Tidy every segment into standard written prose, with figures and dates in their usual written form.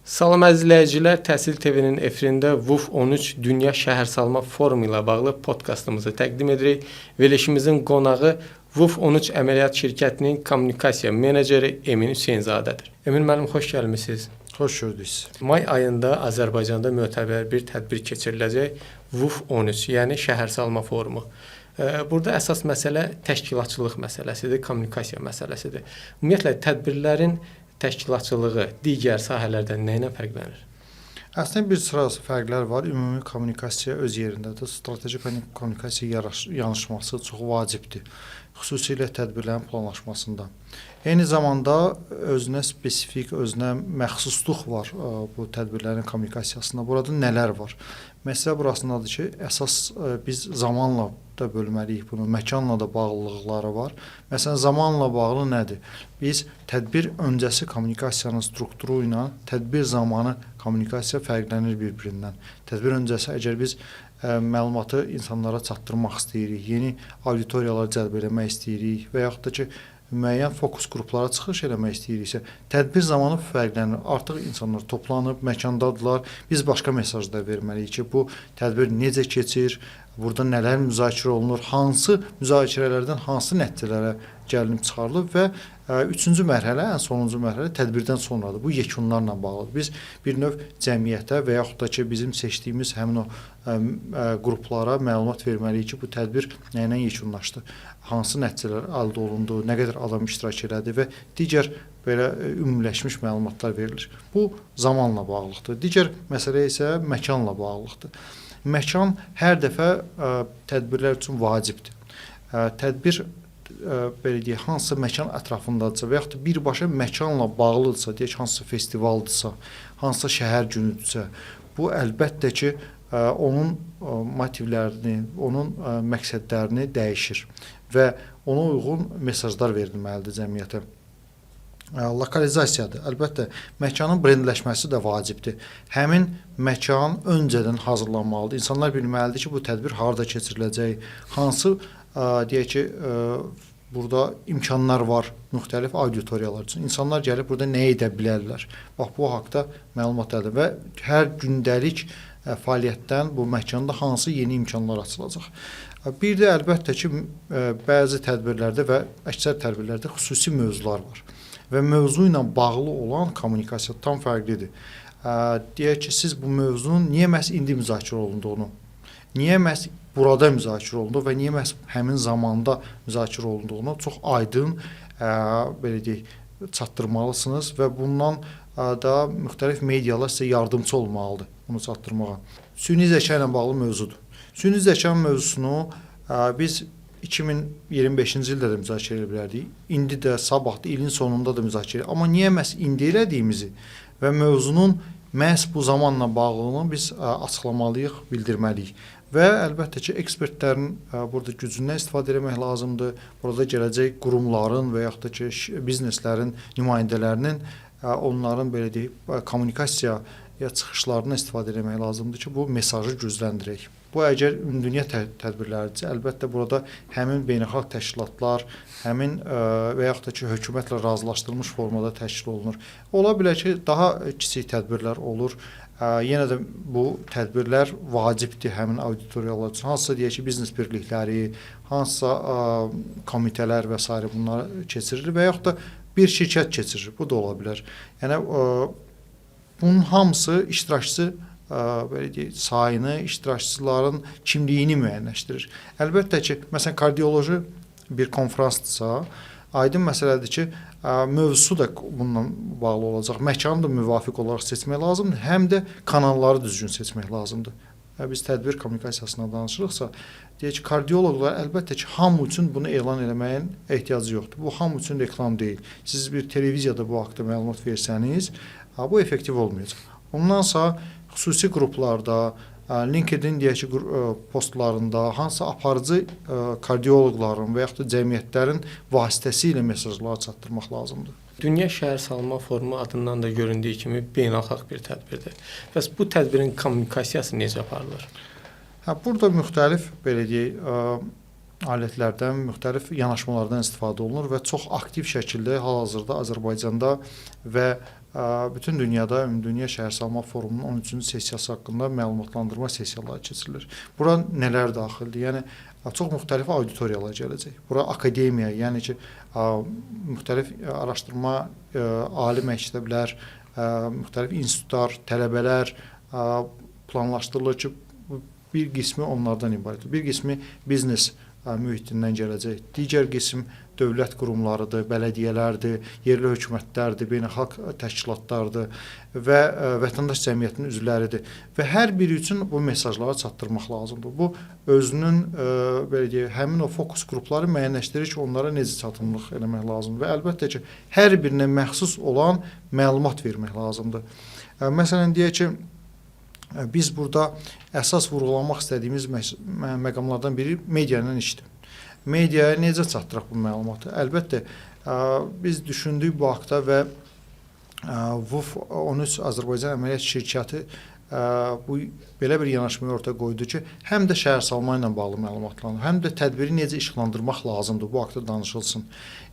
Salam əzizləyicilər, Təhsil TV-nin efirində WUF 13 Dünya Şəhərsalma Forumu ilə bağlı podkastımızı təqdim edirik. Verilişimizin qonağı WUF 13 Əməliyyat Şirkətinin kommunikasiya meneceri Emin Hüseynzadədir. Emin müəllim, xoş gəlmisiniz. Xoş gördük sizi. May ayında Azərbaycanda mötəbər bir tədbir keçiriləcək WUF 13, yəni Şəhərsalma Forumu. Burada əsas məsələ təşkilatçılıq məsələsidir, kommunikasiya məsələsidir. Ümumiyyətlə, tədbirlərin təşkilatçılığı digər sahələrdən nə ilə fərqlənir? Əslində bir sıra fərqlər var. Ümumi kommunikasiya öz yerindədir. Strateji kommunikasiya yanaşması çox vacibdir. Xüsusilə tədbirlərin planlaşmasında. Eyni zamanda özünə spesifik, özünə məxsusluq var bu tədbirlərin kommunikasiyasında. Burada nələr var? Məsələ burasındadır ki, əsas biz zamanla da bölməliyik bunu, məkanla da bağlılıqları var. Məsələn, zamanla bağlı nədir? Biz tədbir öncəsi kommunikasiyanın strukturu ilə tədbir zamanı kommunikasiya fərqlənir bir-birindən. Tədbir öncəsi əgər biz məlumatı insanlara çatdırmaq istəyirik, yeni auditoriyalar cəlb eləmək istəyirik və yaxud da ki, müəyyən fokus qruplara çıxış eləmək istəyiriksə, tədbir zamanı fərqlənir. Artıq insanlar toplanıb, məkandadırlar. Biz başqa mesajlar verməliyik ki, bu tədbir necə keçir, burada nələr müzakirə olunur, hansı müzakirələrdən hansı nəticələrə gəlinib çıxarılıb və üçüncü mərhələ, ən sonuncu mərhələ tədbirdən sonradır. Bu yekunlarla bağlıdır. Biz bir növ cəmiyyətə və yaxud da ki, bizim seçdiyimiz həmin o qruplara məlumat verməliyik ki, bu tədbir nə ilə yekunlaşdı, hansı nəticələr əldə olundu, nə qədər adam iştirak elədi və digər belə ümumiləşmiş məlumatlar verilir. Bu zamanla bağlıdır. Digər məsələ isə məkanla bağlıdır. Məkan hər dəfə tədbirlər üçün vacibdir. Tədbir belə deyək, hansısa məkan ətrafındadırsa və yaxud da birbaşa məkanla bağlıdırsa, deyək hansısa festivaldırsa, hansısa şəhər günüdürsə, bu əlbəttə ki, onun motivlərini, onun məqsədlərini dəyişir və ona uyğun mesajlar verilməlidir cəmiyyətə. Lokalizasiyadır. Əlbəttə, məkanın brendləşməsi də vacibdir. Həmin məkan öncədən hazırlanmalıdır. İnsanlar bilməlidir ki, bu tədbir harada keçiriləcək, hansı deyək ki, burada imkanlar var müxtəlif auditoriyalar üçün. İnsanlar gəlib burada nə edə bilərlər? Bax, bu haqda məlumat əldə və hər gündəlik fəaliyyətdən bu məkanda hansı yeni imkanlar açılacaq. Bir də əlbəttə ki, bəzi tədbirlərdə və əksər tədbirlərdə xüsusi mövzular var və mövzu ilə bağlı olan kommunikasiya tam fərqlidir. Deyək ki, siz bu mövzunun niyə məhz indi müzakirə olunduğunu, niyə məhz burada müzakirə olundu və niyə məhz həmin zamanda müzakirə olunduğunu çox aydın belə deyək, çatdırmalısınız və bundan da müxtəlif medialar sizə yardımcı olmalıdır bunu çatdırmağa. Süni zəka ilə bağlı mövzudur. Süni zəka mövzusunu biz 2025-ci ildə də müzakirə edə bilərdik. İndi də, sabah da, ilin sonunda da müzakirə. Amma niyə məhz indi elədiyimizi və mövzunun məhz bu zamanla bağlılığını biz açıqlamalıyıq, bildirməliyik. Və əlbəttə ki, ekspertlərin burada gücündən istifadə etmək lazımdır. Burada gələcək qurumların və yaxud da ki, bizneslərin nümayəndələrinin onların belə deyək, kommunikasiya çıxışlarından istifadə etmək lazımdır ki, bu mesajı gücləndirək. Bu, əgər ümumdünya tədbirləridirsə, əlbəttə burada həmin beynəlxalq təşkilatlar, həmin və yaxud da ki, hökumətlə razılaşdırılmış formada təşkil olunur. Ola bilər ki, daha kiçik tədbirlər olur. Yenə də bu tədbirlər vacibdir həmin auditoriyalar üçün. Hansısa deyək ki, biznes birlikləri, hansısa komitələr və s. bunlar keçirilir və yaxud da bir şirkət keçirir. Bu da ola bilər. Yəni, bunun hamısı iştirakçı belə deyək, sayını, iştirakçıların kimliyini müəyyənləşdirir. Əlbəttə ki, məsələn, kardioloji bir konferansdırsa, aydın məsələdir ki, mövzusu da bununla bağlı olacaq. Məkanı da müvafiq olaraq seçmək lazımdır, həm də kanalları düzgün seçmək lazımdır. Biz tədbir kommunikasiyasına danışırıqsa, deyək ki, kardioloqlar əlbəttə ki, hamı üçün bunu elan eləməyin ehtiyacı yoxdur. Bu, hamı üçün reklam deyil. Siz bir televiziyada bu haqda məlumat versəniz, bu effektiv olmayacaq. Ondansa xüsusi qruplarda, LinkedIn deyək ki, postlarında hansısa aparıcı kardioloqların və yaxud da cəmiyyətlərin vasitəsilə mesajları çatdırmaq lazımdır. Dünya Şəhərsalma Forumu adından da göründüyü kimi beynəlxalq bir tədbirdir. Bəs bu tədbirin kommunikasiyası necə aparılır? Burada müxtəlif belə deyək, alətlərdən, müxtəlif yanaşmalardan istifadə olunur və çox aktiv şəkildə hal-hazırda Azərbaycanda və bütün dünyada Ümumdünya Şəhərsalma Forumunun 13-cü sessiyası haqqında məlumatlandırma sessiyaları keçirilir. Bura nələr daxildir? Yəni çox müxtəlif auditoriyalar gələcək. Bura akademiya, yəni ki, müxtəlif araşdırma ali məktəblər, müxtəlif institutlar, tələbələr planlaşdırılır ki, bir qismi onlardan ibarətdir. Bir qismi biznes mühitindən gələcək. Digər qism dövlət qurumlarıdır, bələdiyyələrdir, yerli hökumətlərdir, beynəlxalq təşkilatlardır və vətəndaş cəmiyyətinin üzvləridir. Və hər biri üçün bu mesajları çatdırmaq lazımdır. Bu özünün belə deyək, həmin o fokus qrupları müəyyənləşdirir ki, onlara necə çatımlıq eləmək lazımdır və əlbəttə ki, hər birinə məxsus olan məlumat vermək lazımdır. Məsələn deyək ki, biz burada əsas vurğulamaq istədiyimiz məqamlardan biri medianın işdir. Mediaya necə çatdıraq bu məlumatı? Əlbəttə, biz düşündük bu haqda və VUF 13 Azərbaycan Əməliyyat Şirkəti bu belə bir yanaşmayı ortaya qoydu ki, həm də şəhərsalma ilə bağlı məlumatlanır, həm də tədbiri necə işıqlandırmaq lazımdır, bu haqda danışılsın.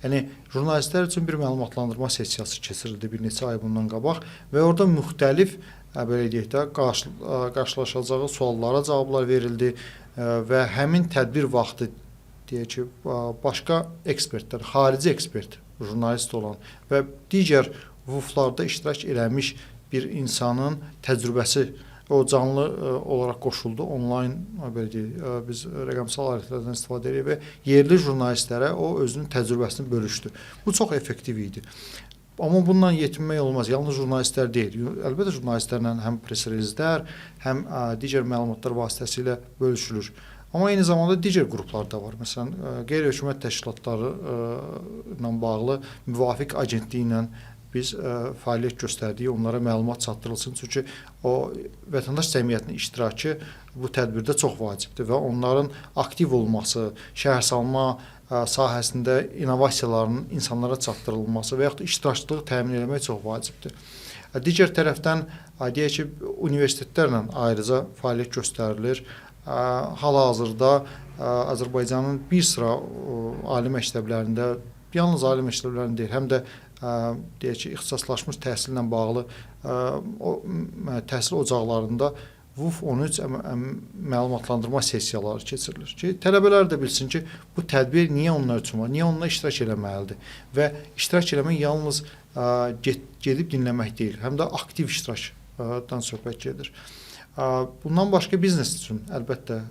Yəni, jurnalistlər üçün bir məlumatlandırma sessiyası keçirildi bir neçə ay bundan qabaq və orada müxtəlif belə deyək də, qarşılaşacağı suallara cavablar verildi və həmin tədbir vaxtı deyək ki, başqa ekspertlər, xarici ekspert, jurnalist olan və digər VUF-larda iştirak eləmiş bir insanın təcrübəsi o canlı olaraq qoşuldu, onlayn belə deyək, biz rəqəmsal alətlərdən istifadə edirik və yerli jurnalistlərə o özünün təcrübəsini bölüşdü. Bu çox effektiv idi. Amma bununla yetinmək olmaz. Yalnız jurnalistlər deyil. Əlbəttə jurnalistlərlə həm press-relizlər, həm digər məlumatlar vasitəsilə bölüşülür. Amma eyni zamanda digər qruplar da var. Məsələn, qeyri-hökumət təşkilatları ilə bağlı müvafiq agentliklə biz fəaliyyət göstərdik, onlara məlumat çatdırılsın. Çünki o vətəndaş cəmiyyətinin iştirakı bu tədbirdə çox vacibdir və onların aktiv olması, şəhərsalma sahəsində innovasiyaların insanlara çatdırılması və yaxud da iştirakçılığı təmin etmək çox vacibdir. Digər tərəfdən, deyək ki, universitetlərlə ayrıca fəaliyyət göstərilir. Hal-hazırda Azərbaycanın bir sıra ali məktəblərində, yalnız ali məktəblərində deyil, həm də deyək ki, ixtisaslaşmış təhsillə bağlı təhsil ocaqlarında VUF 13 məlumatlandırma sessiyaları keçirilir ki, tələbələr də bilsin ki, bu tədbir niyə onlar üçün var, niyə onlar iştirak eləməlidir və iştirak eləmək yalnız gedib dinləmək deyil, həm də aktiv iştirakdan söhbət gedir. Bundan başqa biznes üçün, əlbəttə,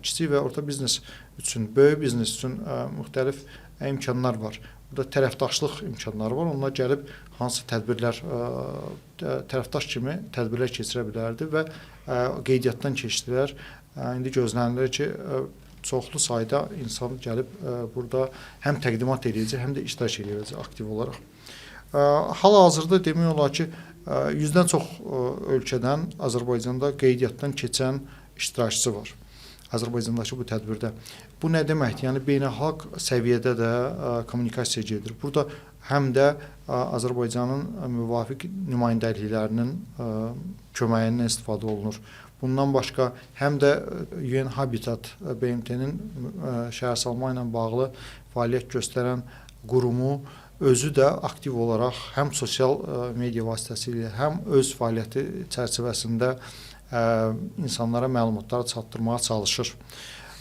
kiçik və orta biznes üçün, böyük biznes üçün müxtəlif imkanlar var. Burada tərəfdaşlıq imkanları var. Onlar gəlib hansı tədbirlər, tərəfdaş kimi tədbirlər keçirə bilərdi və qeydiyyatdan keçdilər. İndi gözlənilir ki, çoxlu sayda insan gəlib burada həm təqdimat edəcək, həm də iştirak edəcək aktiv olaraq. Hal-hazırda demək olar ki, 100-dən çox ölkədən Azərbaycanda qeydiyyatdan keçən iştirakçısı var. Azərbaycandakı bu tədbirdə. Bu nə deməkdir? Yəni, beynəlxalq səviyyədə də kommunikasiya gedir. Burada həm də Azərbaycanın müvafiq nümayəndəliklərinin köməyindən istifadə olunur. Bundan başqa, həm də UN Habitat BMT-nin şəhərsalma ilə bağlı fəaliyyət göstərən qurumu özü də aktiv olaraq həm sosial media vasitəsilə, həm öz fəaliyyəti çərçivəsində insanlara məlumatları çatdırmağa çalışır.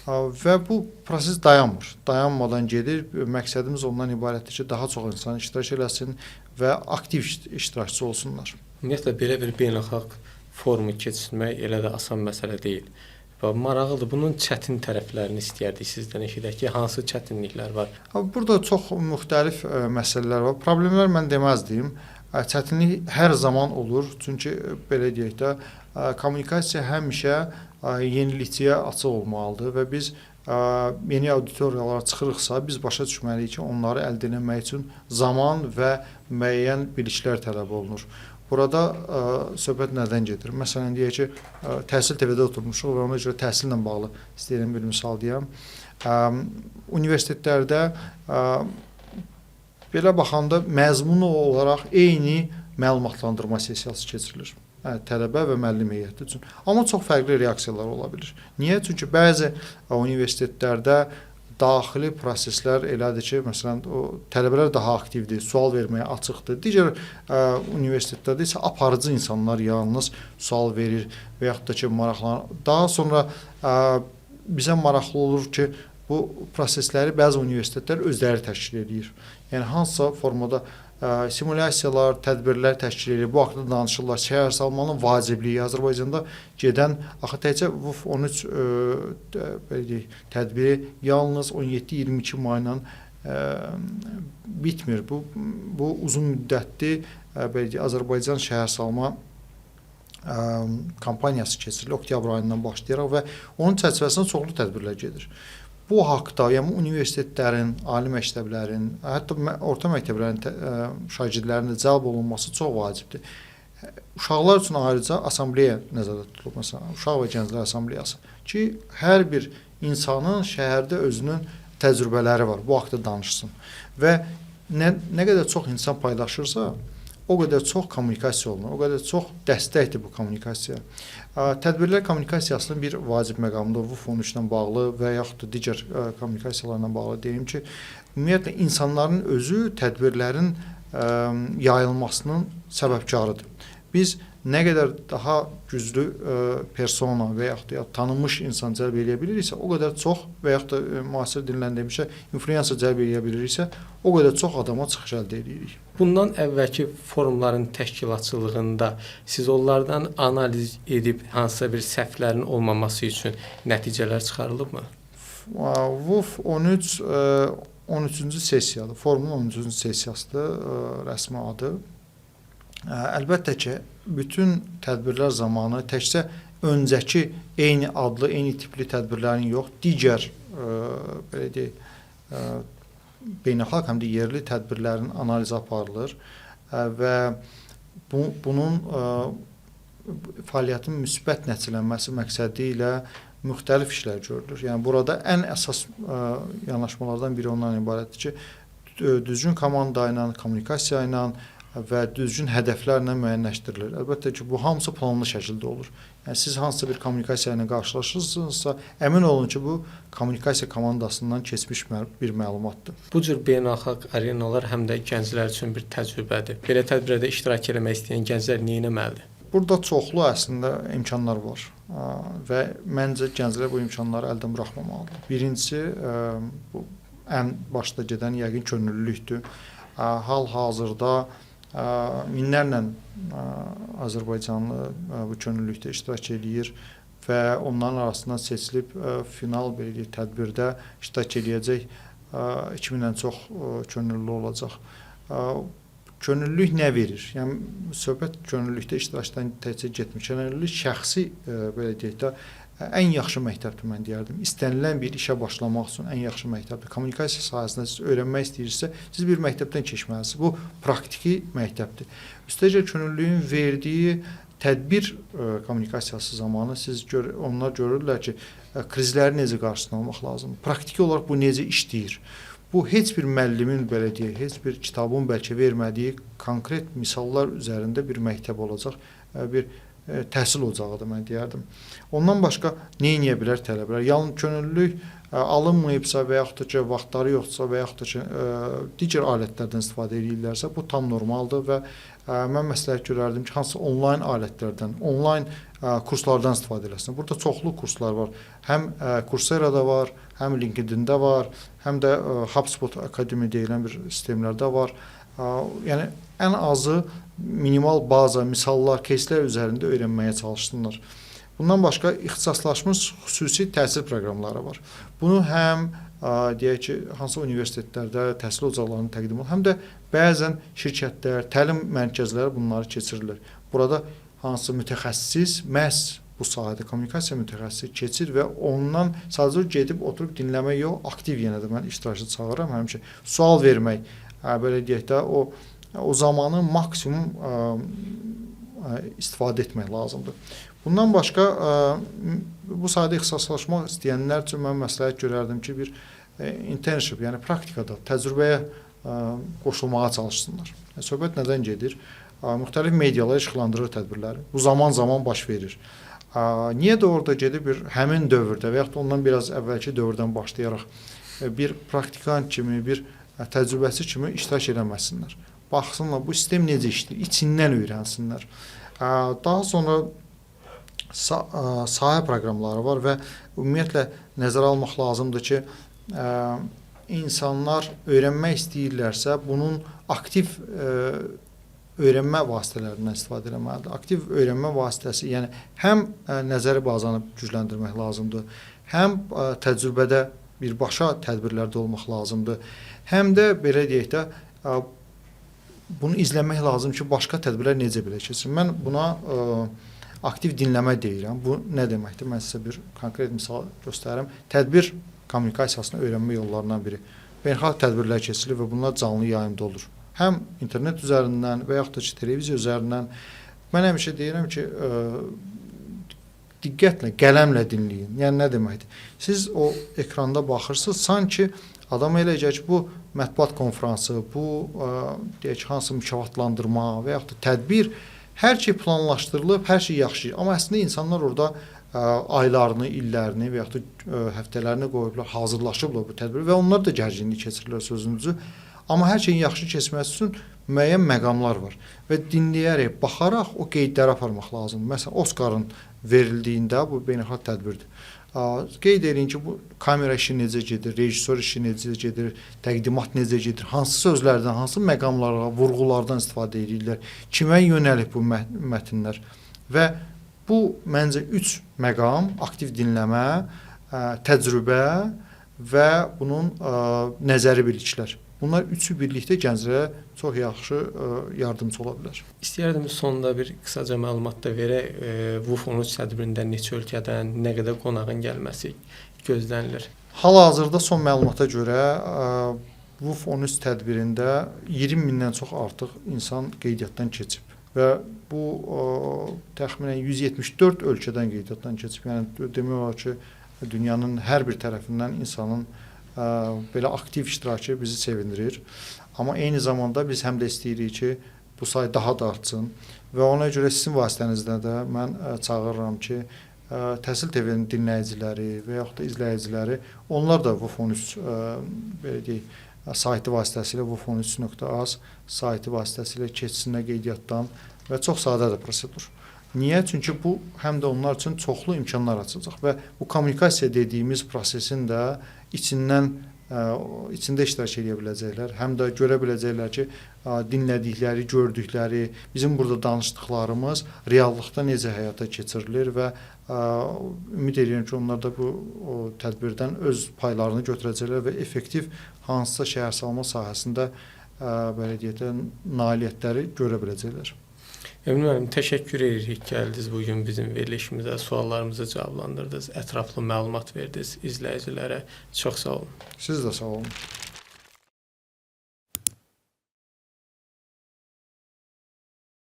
Və bu proses dayanmır. Dayanmadan gedir. Məqsədimiz ondan ibarətdir ki, daha çox insan iştirak eləsin və aktiv iştirakçı olsunlar. Ümumiyyətlə, belə bir beynəlxalq forumu keçirmək elə də asan məsələ deyil. Və maraqlıdır. Bunun çətin tərəflərini istəyərdik sizdən eşidək ki, hansı çətinliklər var? Burada çox müxtəlif məsələlər var. Problemlər mən deməzdim. Çətinlik hər zaman olur. Çünki belə deyək də, kommunikasiya həmişə yenilikçiyə açıq olmalıdır və biz yeni auditoriyalara çıxırıqsa, biz başa düşməliyik ki, onları əldə etmək üçün zaman və müəyyən biliklər tələb olunur. Burada söhbət nədən gedir? Məsələn, deyək ki, Təhsil TV-də oturmuşuq və ona görə təhsillə bağlı istəyirəm bir misal deyəm. Universitetlərdə belə baxanda məzmunu olaraq eyni məlumatlandırma sessiyası keçirilir. Tələbə və müəllim heyəti üçün. Amma çox fərqli reaksiyalar ola bilir. Niyə? Çünki bəzi universitetlərdə daxili proseslər elədir ki, məsələn, o tələbələr daha aktivdir, sual verməyə açıqdır. Digər universitetlərdə isə aparıcı insanlar yalnız sual verir və yaxud da ki, maraqlanır. Daha sonra bizə maraqlı olur ki, bu prosesləri bəzi universitetlər özləri təşkil edir. Yəni, hansısa formada simulyasiyalar, tədbirlər təşkil edir, bu haqqda danışırlar. Şəhərsalmanın vacibliyi Azərbaycanda gedən, axı təkcə VUF 13 tədbiri yalnız 17-22 may ilə bitmir. Bu uzun müddətli Azərbaycan şəhərsalma kampaniyası keçirilir oktyabr ayından başlayaraq və onun çərçivəsində çoxlu tədbirlər gedir. Bu haqda, yəni universitetlərin, ali məktəblərin, hətta orta məktəblərin şagirdlərinin cəlb olunması çox vacibdir. Uşaqlar üçün ayrıca assambleya nəzərdə tutulub, məsələn, Uşaq və Gənclər Assambleyası ki, hər bir insanın şəhərdə özünün təcrübələri var, bu haqda danışsın. Və nə qədər çox insan paylaşırsa, o qədər çox kommunikasiya olunur, o qədər çox dəstəkdir bu kommunikasiya. Tədbirlər kommunikasiyasının bir vacib məqamıdır. VUF 13 ilə bağlı və yaxud da digər kommunikasiyalarla bağlı deyim ki, ümumiyyətlə insanların özü tədbirlərin yayılmasının səbəbkarıdır. Biz nə qədər daha güclü persona və yaxud da tanınmış insan cəlb edə biliriksə, o qədər çox və yaxud da müasir dillə demişə, influencer cəlb edə biliriksə, o qədər çox adama çıxış əldə edirik. Bundan əvvəlki forumların təşkilatçılığında siz onlardan analiz edib hansısa bir səhvlərin olmaması üçün nəticələr çıxarılıbmı? VUF 13-cü sessiyadır, forumun 13-cü sessiyasıdır, rəsmi adı. Əlbəttə ki, bütün tədbirlər zamanı təkcə öncəki eyni adlı, eyni tipli tədbirlərin yox, digər belə deyək, beynəlxalq həm də yerli tədbirlərin analizi aparılır və bunun fəaliyyətin müsbət nəticələnməsi məqsədi ilə müxtəlif işlər görülür. Yəni, burada ən əsas yanaşmalardan biri ondan ibarətdir ki, düzgün komanda ilə, kommunikasiya ilə və düzgün hədəflərlə müəyyənləşdirilir. Əlbəttə ki, bu hamısı planlı şəkildə olur. Yəni, siz hansısa bir kommunikasiya ilə qarşılaşırsınızsa, əmin olun ki, bu kommunikasiya komandasından keçmiş bir məlumatdır. Bu cür beynəlxalq arenalar həm də gənclər üçün bir təcrübədir. Belə tədbirdə iştirak etmək istəyən gənclər nə etməlidir? Burada çoxlu əslində imkanlar var və məncə gənclər bu imkanları əldən buraxmamalıdır. Birincisi, bu ən başda gedən yəqin könüllülükdür. Hal-hazırda minlərlə Azərbaycanlı bu könüllülükdə iştirak edir və onların arasından seçilib final bir tədbirdə iştirak edəcək 2000-dən çox könüllü olacaq. Könüllülük nə verir? Yəni, söhbət könüllülükdə iştirakdan təkcə getmir. Könüllülük şəxsi, belə deyək də, ən yaxşı məktəbdir, mən deyərdim. İstənilən bir işə başlamaq üçün ən yaxşı məktəbdir. Kommunikasiya sahəsində siz öyrənmək istəyirsinizsə, siz bir məktəbdən keçməlisiniz. Bu, praktiki məktəbdir. Üstəgəl könüllülüyün verdiyi tədbir kommunikasiyası zamanı onlar görürlər ki, krizləri necə qarşısına almaq lazımdır. Praktiki olaraq bu necə işləyir? Bu, heç bir müəllimin, belə deyək, heç bir kitabın bəlkə vermədiyi konkret misallar üzərində bir məktəb olacaq, bir təhsil ocağıdır, mən deyərdim. Ondan başqa nə edə bilər tələbələr? Yalnız könüllülük alınmayıbsa və yaxud da ki, vaxtları yoxdursa və yaxud da ki, digər alətlərdən istifadə edirlərsə, bu tam normaldır və mən məsləhət görərdim ki, hansı onlayn alətlərdən, onlayn kurslardan istifadə eləsin. Burada çoxlu kurslar var. Həm Coursera-da var, həm LinkedIn-də var, həm də HubSpot Akademi deyilən bir sistemlərdə var. Yəni, ən azı minimal baza, misallar, keyslər üzərində öyrənməyə çalışsınlar. Bundan başqa ixtisaslaşmış xüsusi təhsil proqramları var. Bunu həm deyək ki, hansı universitetlərdə təhsil ocaqlarını təqdim olunur, həm də bəzən şirkətlər, təlim mərkəzləri bunları keçirilir. Burada hansı mütəxəssis məhz bu sahədə kommunikasiya mütəxəssisi keçir və ondan sadəcə gedib oturub dinləmək yox, aktiv yenə də mən iştirakçı çağırıram, həmişə sual vermək, belə deyək də, o zamanı maksimum istifadə etmək lazımdır. Bundan başqa, bu sahədə ixtisaslaşmaq istəyənlər üçün mən məsləhət görərdim ki, bir internship, yəni praktikada, təcrübəyə qoşulmağa çalışsınlar. Söhbət nədən gedir? Müxtəlif medialar işıqlandırır tədbirləri. Bu zaman baş verir. Niyə də orada gedib həmin dövrdə və yaxud ondan biraz əvvəlki dövrdən başlayaraq bir praktikant kimi, bir təcrübəsi kimi iştirak eləməsinlər. Baxsınlar bu sistem necə işləyir, içindən öyrənsinlər. Daha sonra sahə proqramları var və ümumiyyətlə nəzərə almaq lazımdır ki, insanlar öyrənmək istəyirlərsə, bunun aktiv öyrənmə vasitələrindən istifadə etməlidir. Aktiv öyrənmə vasitəsi, yəni həm nəzəri bazanı gücləndirmək lazımdır, həm təcrübədə birbaşa tədbirlərdə olmaq lazımdır, həm də belə deyək də bunu izləmək lazım ki, başqa tədbirlər necə belə keçir. Mən buna aktiv dinləmə deyirəm. Bu nə deməkdir? Mən sizə bir konkret misal göstərim. Tədbir kommunikasiyasını öyrənmə yollarından biri. Beynəlxalq tədbirlər keçirilir və bunlar canlı yayımda olur. Həm internet üzərindən və yaxud da ki, televiziya üzərindən. Mən həmişə deyirəm ki, diqqətlə, qələmlə dinləyin. Yəni nə deməkdir? Siz o ekranda baxırsınız, sanki adam eləyəcək ki, bu mətbuat konfransı, bu deyək ki, hansı mükafatlandırma və yaxud da tədbir, hər şey planlaşdırılıb, hər şey yaxşı. Amma əslində insanlar orada aylarını, illərini və yaxud da həftələrini qoyublar, hazırlaşıblar bu tədbir və onlar da gərginlik keçirirlər sözünüzü. Amma hər şeyin yaxşı keçməsi üçün müəyyən məqamlar var və dinləyərək, baxaraq o qeydləri aparmaq lazımdır. Məsələn, Oskarın verildiyində bu beynəlxalq tədbirdir. Qeyd edin ki, bu kamera işi necə gedir, rejissor işi necə gedir, təqdimat necə gedir, hansı sözlərdən, hansı məqamlara, vurğulardan istifadə edirlər, kimə yönəlib bu mətnlər və bu məncə 3 məqam, aktiv dinləmə, təcrübə və bunun nəzəri biliklər. Bunlar üçü birlikdə gənclərə çox yaxşı yardımcı ola bilər. İstəyərdim sonda bir qısaca məlumat da verək. WUF 13 tədbirində neçə ölkədən, nə qədər qonağın gəlməsi gözlənilir? Hal-hazırda son məlumata görə WUF 13 tədbirində 20 mindən çox artıq insan qeydiyyatdan keçib və bu təxminən 174 ölkədən qeydiyyatdan keçib. Yəni demək olar ki, dünyanın hər bir tərəfindən insanın belə aktiv iştirakı bizi sevindirir. Amma eyni zamanda biz həm də istəyirik ki, bu sayı daha da artsın və ona görə sizin vasitənizdə də mən çağırıram ki, Təhsil TV-nin dinləyiciləri və yaxud da izləyiciləri, onlar da WUF 13 belə deyək, saytı vasitəsilə wuf13.az saytı vasitəsilə keçsinlər qeydiyyatdan və çox sadədir prosedur. Niyə? Çünki bu həm də onlar üçün çoxlu imkanlar açacaq və bu kommunikasiya dediyimiz prosesin də içində iştirak edə biləcəklər. Həm də görə biləcəklər ki, dinlədikləri, gördükləri, bizim burada danışdıqlarımız reallıqda necə həyata keçirilir və ümid edirəm ki, onlar da bu tədbirdən öz paylarını götürəcəklər və effektiv hansısa şəhərsalma sahəsində belə deyək də nailiyyətləri görə biləcəklər. Emin müəllim, təşəkkür edirik gəldiniz bugün bizim verilişimizə, suallarımızı cavablandırdınız, ətraflı məlumat verdiniz izləyicilərə. Çox sağ olun. Siz də sağ olun.